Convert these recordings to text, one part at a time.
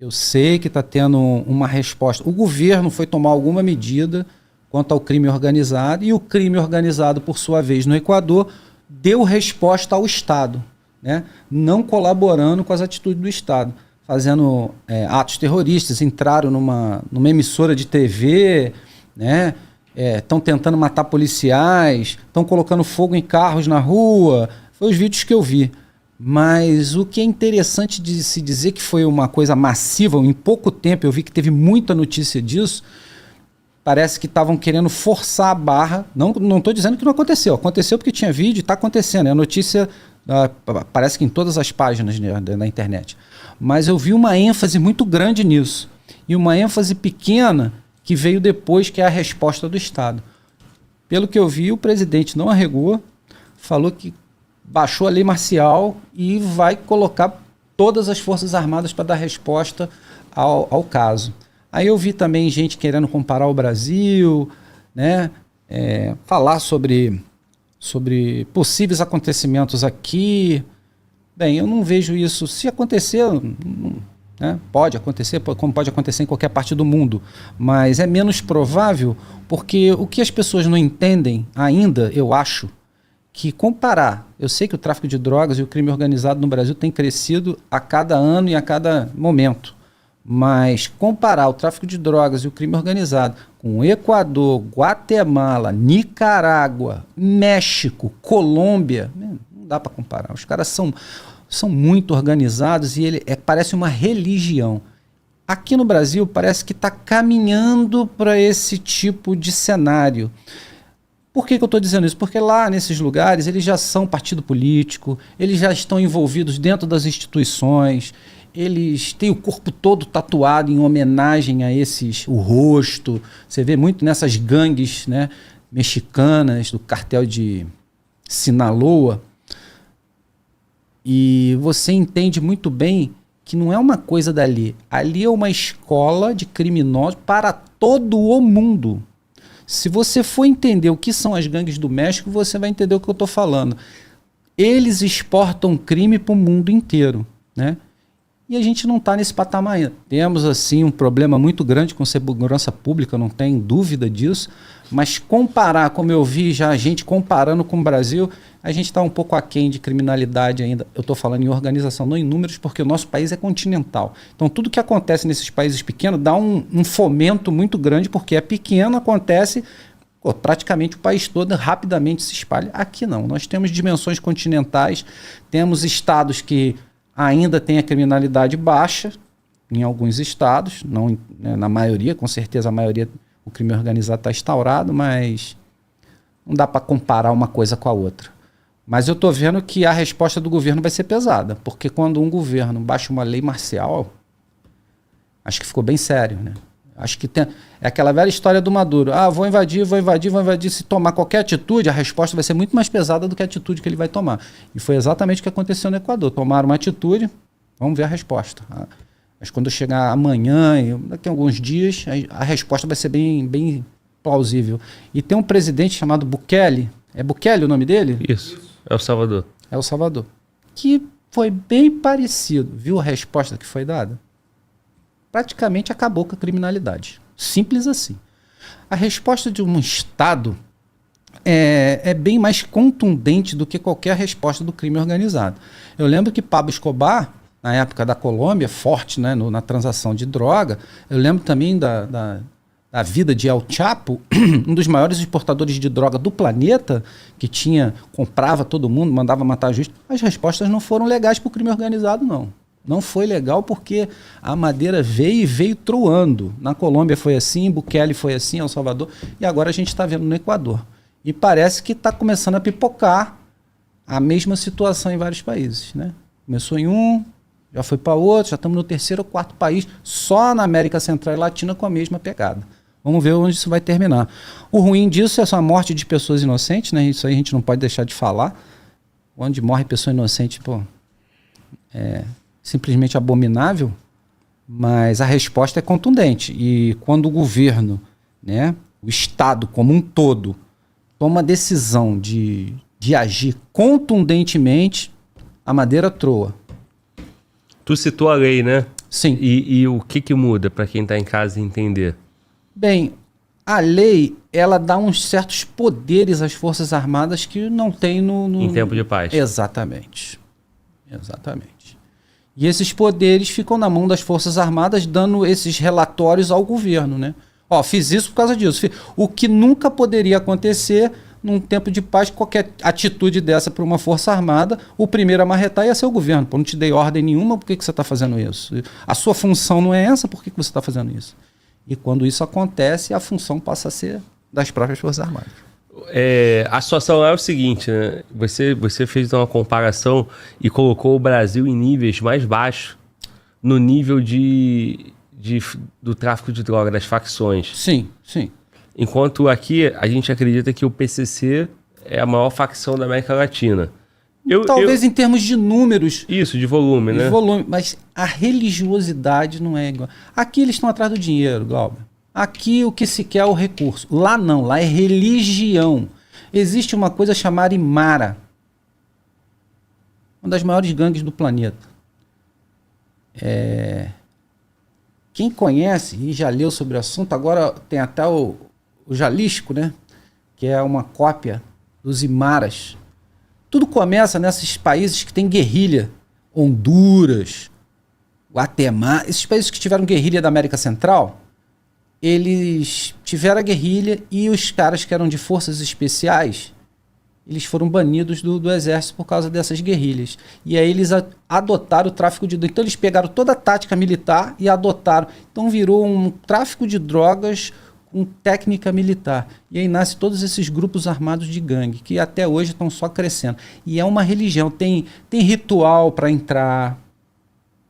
Eu sei que está tendo uma resposta. O governo foi tomar alguma medida quanto ao crime organizado e o crime organizado, por sua vez, no Equador, deu resposta ao Estado, né? Não colaborando com as atitudes do Estado, fazendo atos terroristas, entraram numa emissora de TV, né? Estão tentando matar policiais, estão colocando fogo em carros na rua. Foi os vídeos que eu vi. Mas o que é interessante de se dizer que foi uma coisa massiva, em pouco tempo eu vi que teve muita notícia disso, parece que estavam querendo forçar a barra. Não estou dizendo que não aconteceu. Aconteceu porque tinha vídeo e está acontecendo. É a notícia, parece que em todas as páginas da internet. Mas eu vi uma ênfase muito grande nisso. E uma ênfase pequena que veio depois, que é a resposta do Estado. Pelo que eu vi, o presidente não arregou, falou que baixou a lei marcial e vai colocar todas as Forças Armadas para dar resposta ao caso. Aí eu vi também gente querendo comparar o Brasil, né? Falar sobre possíveis acontecimentos aqui. Bem, eu não vejo isso. Se acontecer, né? Pode acontecer, como pode acontecer em qualquer parte do mundo, mas é menos provável porque o que as pessoas não entendem ainda, eu acho, que comparar, eu sei que o tráfico de drogas e o crime organizado no Brasil tem crescido a cada ano e a cada momento, mas comparar o tráfico de drogas e o crime organizado com o Equador, Guatemala, Nicarágua, México, Colômbia, não dá para comparar. Os caras são muito organizados e parece uma religião. Aqui no Brasil parece que está caminhando para esse tipo de cenário. Por que eu estou dizendo isso? Porque lá nesses lugares eles já são partido político, eles já estão envolvidos dentro das instituições, eles têm o corpo todo tatuado em homenagem a o rosto. Você vê muito nessas gangues, né, mexicanas, do cartel de Sinaloa. E você entende muito bem que não é uma coisa dali. Ali é uma escola de criminosos para todo o mundo. Se você for entender o que são as gangues do México, você vai entender o que eu estou falando. Eles exportam crime para o mundo inteiro, né? E a gente não está nesse patamar ainda. Temos, assim, um problema muito grande com segurança pública, não tem dúvida disso, mas comparar, como eu vi já a gente comparando com o Brasil, a gente está um pouco aquém de criminalidade ainda. Eu estou falando em organização, não em números, porque o nosso país é continental. Então, tudo que acontece nesses países pequenos dá um fomento muito grande, porque é pequeno, acontece, praticamente o país todo rapidamente se espalha. Aqui não, nós temos dimensões continentais, temos estados que ainda têm a criminalidade baixa, em alguns estados, não, né, na maioria, com certeza a maioria, o crime organizado está instaurado, mas não dá para comparar uma coisa com a outra. Mas eu estou vendo que a resposta do governo vai ser pesada, porque quando um governo baixa uma lei marcial, acho que ficou bem sério, né? Acho que é aquela velha história do Maduro. Vou invadir, se tomar qualquer atitude, a resposta vai ser muito mais pesada do que a atitude que ele vai tomar. E foi exatamente o que aconteceu no Equador. Tomaram uma atitude, vamos ver a resposta. Mas quando chegar amanhã, daqui a alguns dias, a resposta vai ser bem plausível. E tem um presidente chamado Bukele, é Bukele o nome dele? Isso, El Salvador. El Salvador. Que foi bem parecido. Viu a resposta que foi dada? Praticamente acabou com a criminalidade. Simples assim. A resposta de um Estado é bem mais contundente do que qualquer resposta do crime organizado. Eu lembro que Pablo Escobar, na época da Colômbia, forte, né, na transação de droga, eu lembro também da vida de El Chapo, um dos maiores exportadores de droga do planeta, que comprava todo mundo, mandava matar justo. As respostas não foram legais para o crime organizado, não. Não foi legal porque a madeira veio troando. Na Colômbia foi assim, Bukele foi assim, El Salvador, e agora a gente está vendo no Equador. E parece que está começando a pipocar a mesma situação em vários países, né? Começou em um, já foi para outro, já estamos no terceiro ou quarto país, só na América Central e Latina com a mesma pegada. Vamos ver onde isso vai terminar. O ruim disso é a morte de pessoas inocentes, né? Isso aí a gente não pode deixar de falar. Onde morre pessoa inocente, simplesmente abominável, mas a resposta é contundente. E quando o governo, né, o Estado como um todo, toma a decisão de agir contundentemente, a madeira troa. Tu citou a lei, né? Sim. E o que muda para quem está em casa entender? Bem, a lei, ela dá uns certos poderes às Forças Armadas que não tem Em tempo de paz. Exatamente. Exatamente. E esses poderes ficam na mão das Forças Armadas, dando esses relatórios ao governo, né? Ó, fiz isso por causa disso. O que nunca poderia acontecer num tempo de paz, qualquer atitude dessa para uma Força Armada, o primeiro a marretar ia ser o governo. Pô, não te dei ordem nenhuma, por que você está fazendo isso? A sua função não é essa, por que você está fazendo isso? E quando isso acontece, a função passa a ser das próprias Forças Armadas. A situação é o seguinte, né? Você fez uma comparação e colocou o Brasil em níveis mais baixos no nível do tráfico de droga, das facções. Sim, sim. Enquanto aqui a gente acredita que o PCC é a maior facção da América Latina. Talvez em termos de números. Isso, de volume, né? De volume, mas a religiosidade não é igual. Aqui eles estão atrás do dinheiro, Glauber. Aqui o que se quer é o recurso. Lá não, lá é religião. Existe uma coisa chamada Imara. Uma das maiores gangues do planeta. Quem conhece e já leu sobre o assunto, agora tem até o Jalisco, né? Que é uma cópia dos Imaras. Tudo começa nesses países que tem guerrilha. Honduras, Guatemala, esses países que tiveram guerrilha da América Central, eles tiveram a guerrilha e os caras que eram de forças especiais, eles foram banidos do exército por causa dessas guerrilhas. E aí eles adotaram o tráfico de drogas. Então eles pegaram toda a tática militar e adotaram. Então virou um tráfico de drogas com técnica militar. E aí nascem todos esses grupos armados de gangue, que até hoje estão só crescendo. E é uma religião, tem ritual para entrar.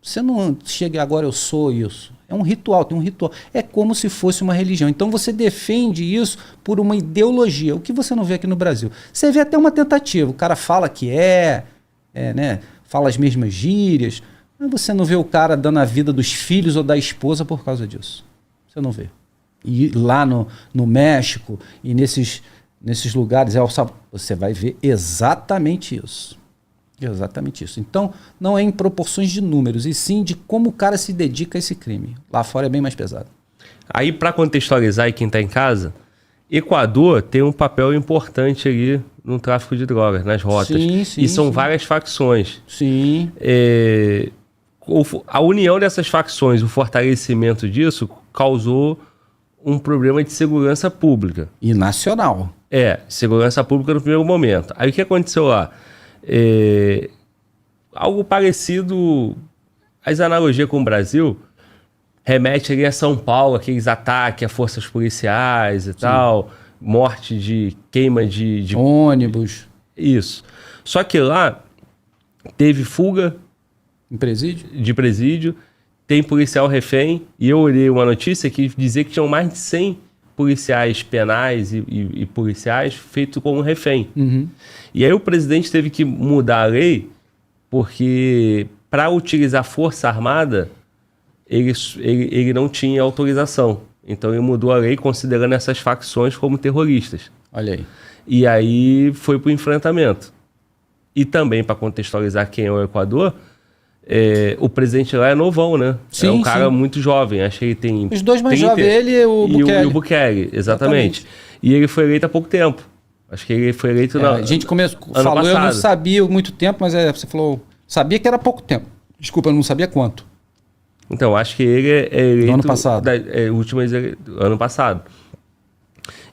Você não chega agora, eu sou isso. É um ritual, tem um ritual. É como se fosse uma religião. Então você defende isso por uma ideologia, o que você não vê aqui no Brasil. Você vê até uma tentativa, o cara fala que né, fala as mesmas gírias, mas você não vê o cara dando a vida dos filhos ou da esposa por causa disso. Você não vê. E lá no México e nesses lugares, você vai ver exatamente isso. Exatamente isso. Então, não é em proporções de números, e sim de como o cara se dedica a esse crime. Lá fora é bem mais pesado. Aí, para contextualizar aí quem está em casa, Equador tem um papel importante ali no tráfico de drogas, nas rotas. Sim, sim, e são sim. várias facções. Sim. A união dessas facções, o fortalecimento disso, causou um problema de segurança pública. E nacional. Segurança pública no primeiro momento. Aí o que aconteceu lá? Algo parecido, as analogias com o Brasil, remete ali a São Paulo, aqueles ataques a forças policiais e tal, morte de queima de ônibus. Isso. Só que lá teve fuga de presídio, tem policial refém, e eu olhei uma notícia que dizia que tinham mais de 100 policiais penais e policiais feitos como refém. Uhum. E aí o presidente teve que mudar a lei, porque para utilizar força armada, ele não tinha autorização. Então ele mudou a lei considerando essas facções como terroristas. Olha aí. E aí foi para o enfrentamento. E também, para contextualizar quem é o Equador, o presidente lá é novão, né? Sim, é um cara sim. muito jovem. Acho que ele tem... Os dois mais jovens, ele e o Bukele. E o Bukele, exatamente. E ele foi eleito há pouco tempo. Acho que ele foi eleito A gente falou, passado. Eu não sabia muito tempo, mas você falou, sabia que era pouco tempo. Desculpa, eu não sabia quanto. Então, acho que ele é eleito... No ano passado. Ano passado.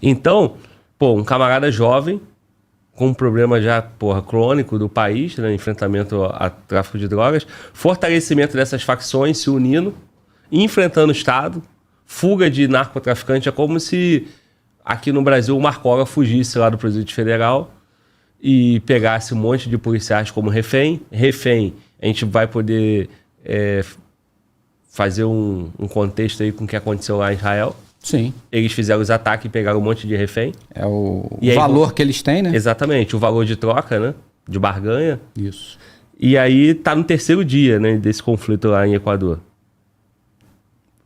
Então, um camarada jovem, com um problema já, crônico do país, né? Enfrentamento a tráfico de drogas, fortalecimento dessas facções se unindo, enfrentando o Estado, fuga de narcotraficante. É como se aqui no Brasil o Marcola fugisse lá do Presídio Federal e pegasse um monte de policiais como refém. A gente vai poder fazer um contexto aí com o que aconteceu lá em Israel. Sim. Eles fizeram os ataques e pegaram um monte de refém. É o valor que eles têm, né? Exatamente, o valor de troca, né? De barganha. Isso. E aí tá no terceiro dia, né, desse conflito lá em Equador.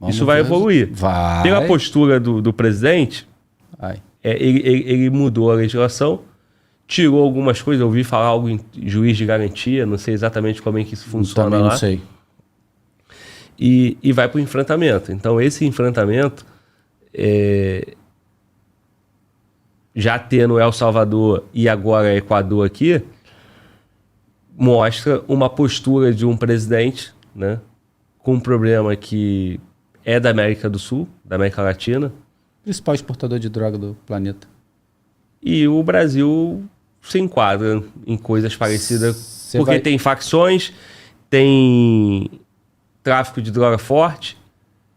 Isso vai evoluir. Vai. Pela postura do presidente, ele mudou a legislação, tirou algumas coisas. Eu ouvi falar algo em juiz de garantia, não sei exatamente como é que isso funciona. Também lá. Não sei. e vai para o enfrentamento. Então, esse enfrentamento, já tendo El Salvador e agora Equador aqui, mostra uma postura de um presidente, né, com um problema que é da América do Sul, da América Latina. Principal exportador de droga do planeta. E o Brasil se enquadra em coisas parecidas, porque tem facções, tem tráfico de droga forte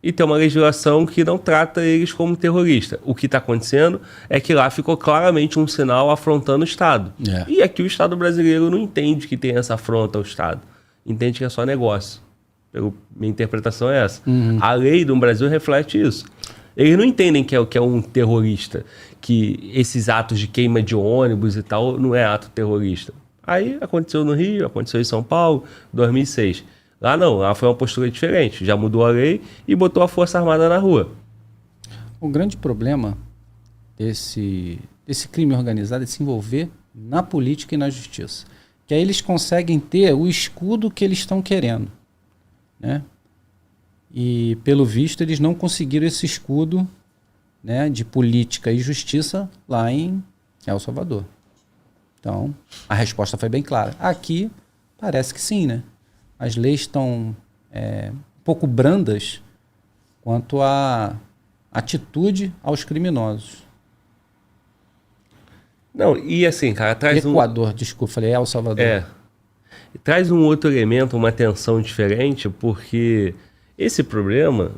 e tem uma legislação que não trata eles como terrorista. O que está acontecendo é que lá ficou claramente um sinal afrontando o Estado. E aqui o Estado brasileiro não entende que tem essa afronta ao Estado. Entende que é só negócio. Minha interpretação é essa. A lei do Brasil reflete isso. Eles não entendem que é um terrorista, que esses atos de queima de ônibus e tal não é ato terrorista. Aí aconteceu no Rio, aconteceu em São Paulo, 2006. Lá não, lá foi uma postura diferente. Já mudou a lei e botou a Força Armada na rua. O grande problema desse crime organizado é se envolver na política e na justiça. Que aí eles conseguem ter o escudo que eles estão querendo, né? E, pelo visto, eles não conseguiram esse escudo, né, de política e justiça lá em El Salvador. Então, a resposta foi bem clara. Aqui, parece que sim, né? As leis estão um pouco brandas quanto à atitude aos criminosos. Não, e assim, cara, traz Equador, desculpa, falei El Salvador. Traz um outro elemento, uma tensão diferente, porque esse problema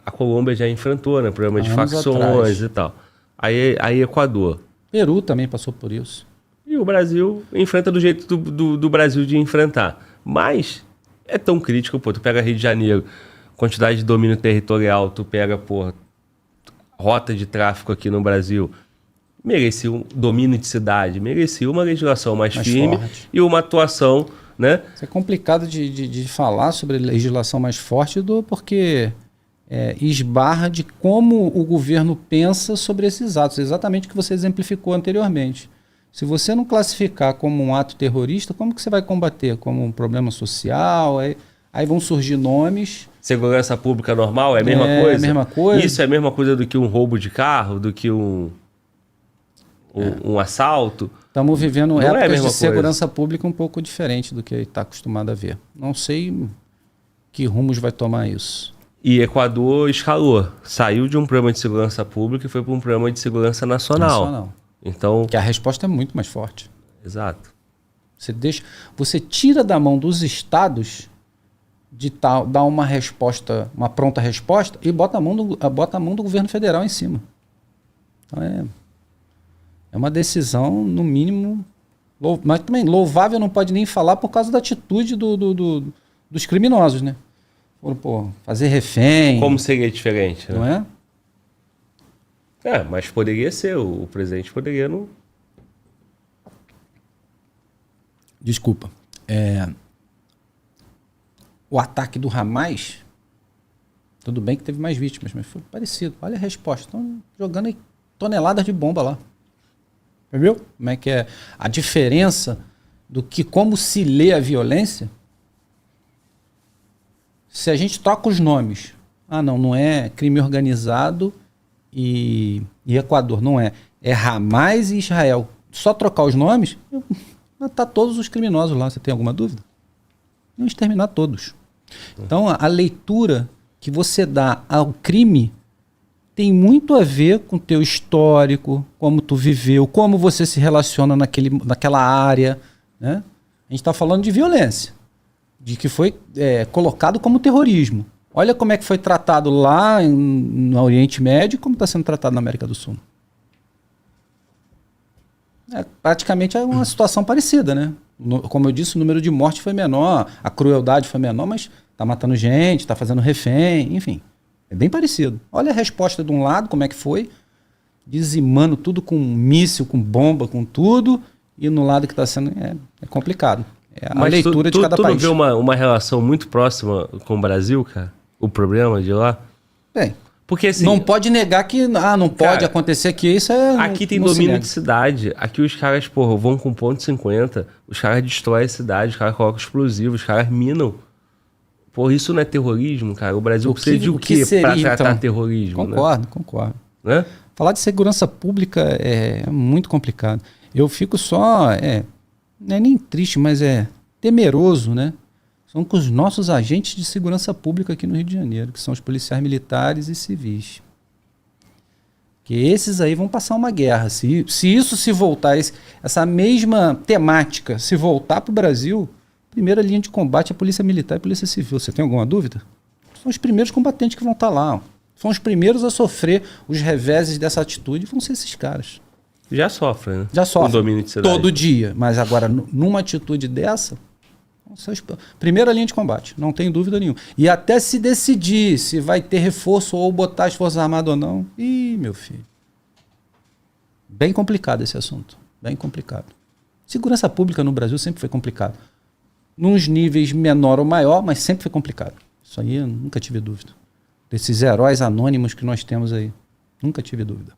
a Colômbia já enfrentou, né? Problema de facções e tal. Aí Equador. Peru também passou por isso. E o Brasil enfrenta do jeito do Brasil de enfrentar. Mas é tão crítico, pô, tu pega Rio de Janeiro, quantidade de domínio territorial, tu pega, pô, rota de tráfico aqui no Brasil, merecia um domínio de cidade, merecia uma legislação mais firme forte. E uma atuação, né? Isso é complicado de falar sobre legislação mais forte porque esbarra de como o governo pensa sobre esses atos, exatamente o que você exemplificou anteriormente. Se você não classificar como um ato terrorista, como que você vai combater? Como um problema social? Aí vão surgir nomes. Segurança pública normal é a mesma coisa? É a mesma coisa. Isso é a mesma coisa do que um roubo de carro, do que um assalto? Estamos vivendo épocas de segurança pública um pouco diferente do que está acostumado a ver. Não sei que rumos vai tomar isso. E Equador escalou. Saiu de um problema de segurança pública e foi para um problema de segurança nacional. Então, que a resposta é muito mais forte. Exato. Você tira da mão dos estados de dar uma resposta, uma pronta resposta, e bota a mão do governo federal em cima. Então é uma decisão, no mínimo, mas também louvável não pode nem falar por causa da atitude dos criminosos, né? Pô, fazer refém. Como seria diferente, né? Não é? Mas poderia ser. O presidente poderia não... Desculpa. O ataque do Hamas, tudo bem que teve mais vítimas, mas foi parecido. Olha a resposta. Estão jogando aí toneladas de bomba lá. Entendeu? Como é que é a diferença como se lê a violência? Se a gente troca os nomes, não é crime organizado e Equador, não é. É Hamas e Israel. Só trocar os nomes, matar todos os criminosos lá. Você tem alguma dúvida? Vamos exterminar todos. Então, a leitura que você dá ao crime tem muito a ver com o teu histórico, como tu viveu, como você se relaciona naquela área, né? A gente está falando de violência, de que foi colocado como terrorismo. Olha como é que foi tratado lá no Oriente Médio e como está sendo tratado na América do Sul. Praticamente é uma situação parecida, né? Como eu disse, o número de mortes foi menor, a crueldade foi menor, mas está matando gente, está fazendo refém, enfim. É bem parecido. Olha a resposta de um lado, como é que foi, dizimando tudo com míssil, com bomba, com tudo, e no lado que está sendo é complicado. É a leitura de cada país. Tu não vê uma relação muito próxima com o Brasil, cara? O problema de lá? Bem, porque assim... Não pode negar que não pode acontecer aqui, isso é... Aqui tem domínio de cidade. Aqui os caras, vão com ponto .50, os caras destroem a cidade, os caras colocam explosivos, os caras minam Pô, isso não é terrorismo, cara? O Brasil O precisa que- de o o que quê para seria, tratar então? terrorismo? Concordo. Né? Falar de segurança pública é muito complicado. Eu fico só, não é nem triste, mas é temeroso, né? São com os nossos agentes de segurança pública aqui no Rio de Janeiro, que são os policiais militares e civis. Que esses aí vão passar uma guerra. Se isso se voltar, essa mesma temática se voltar para o Brasil, primeira linha de combate é a Polícia Militar e a Polícia Civil. Você tem alguma dúvida? São os primeiros combatentes que vão estar lá. Ó. São os primeiros a sofrer os reveses dessa atitude, vão ser esses caras. Já sofrem, né? Já sofrem. Com domínio de cidade. Todo dia. Mas agora, numa atitude dessa, vão ser primeira linha de combate, não tem dúvida nenhuma. E até se decidir se vai ter reforço ou botar as Forças Armadas ou não, ih, meu filho. Bem complicado esse assunto. Bem complicado. Segurança pública no Brasil sempre foi complicado. Nos níveis menor ou maior, mas sempre foi complicado. Isso aí eu nunca tive dúvida. Desses heróis anônimos que nós temos aí. Nunca tive dúvida.